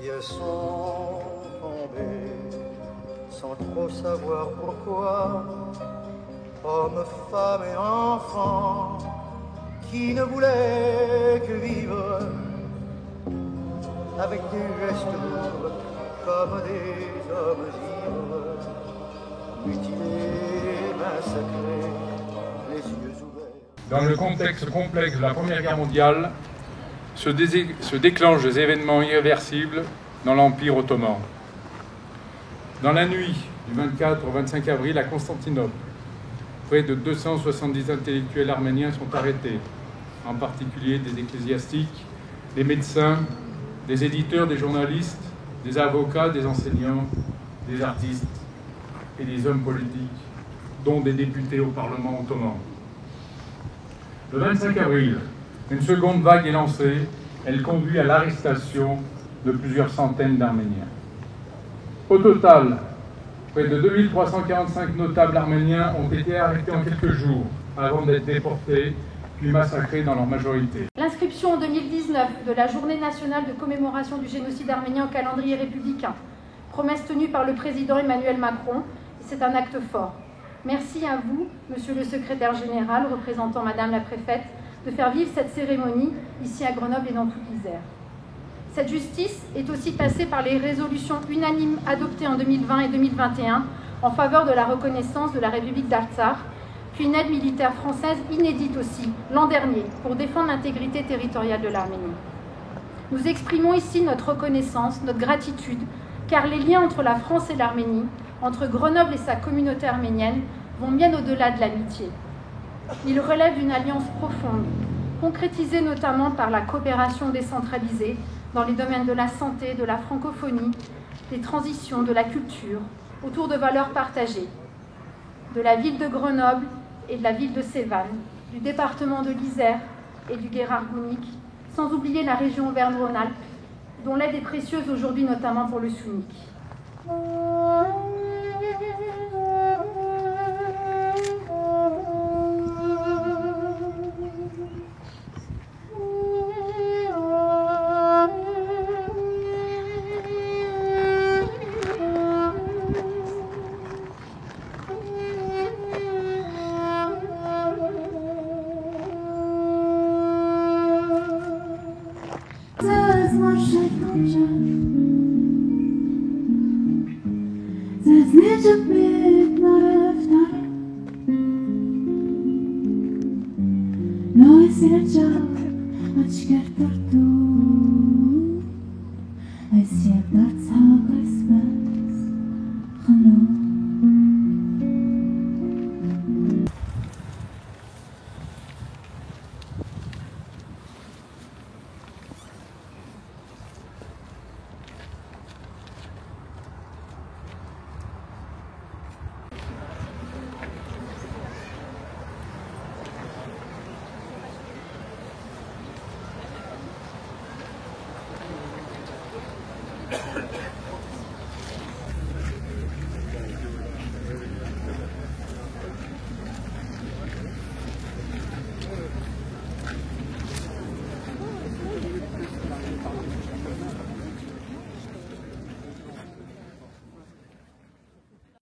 yeux sont tombés sans trop savoir pourquoi. Hommes, femmes et enfants qui ne voulaient que vivre avec des gestes lourds comme des hommes ivres, mutilés, massacrés, les yeux ouverts. Dans le contexte complexe de la Première Guerre mondiale, se déclenchent des événements irréversibles dans l'Empire ottoman. Dans la nuit du 24 au 25 avril à Constantinople, près de 270 intellectuels arméniens sont arrêtés, en particulier des ecclésiastiques, des médecins, des éditeurs, des journalistes, des avocats, des enseignants, des artistes et des hommes politiques, dont des députés au Parlement ottoman. Le 25 avril, une seconde vague est lancée. Elle conduit à l'arrestation de plusieurs centaines d'Arméniens. Au total, près de 2345 notables arméniens ont été arrêtés en quelques jours avant d'être déportés, puis massacrés dans leur majorité. L'inscription en 2019 de la Journée nationale de commémoration du génocide arménien au calendrier républicain, promesse tenue par le président Emmanuel Macron, c'est un acte fort. Merci à vous, monsieur le secrétaire général, représentant madame la préfète, de faire vivre cette cérémonie ici à Grenoble et dans toute l'Isère. Cette justice est aussi passée par les résolutions unanimes adoptées en 2020 et 2021 en faveur de la reconnaissance de la République d'Artsakh, puis une aide militaire française inédite aussi, l'an dernier, pour défendre l'intégrité territoriale de l'Arménie. Nous exprimons ici notre reconnaissance, notre gratitude, car les liens entre la France et l'Arménie, entre Grenoble et sa communauté arménienne, vont bien au-delà de l'amitié. Ils relèvent d'une alliance profonde, concrétisée notamment par la coopération décentralisée dans les domaines de la santé, de la francophonie, des transitions, de la culture, autour de valeurs partagées, de la ville de Grenoble et de la ville de Sévannes, du département de l'Isère et du Guérardgounik, sans oublier la région Auvergne-Rhône-Alpes, dont l'aide est précieuse aujourd'hui notamment pour le Sounic. No es el chavo, a chicar por tu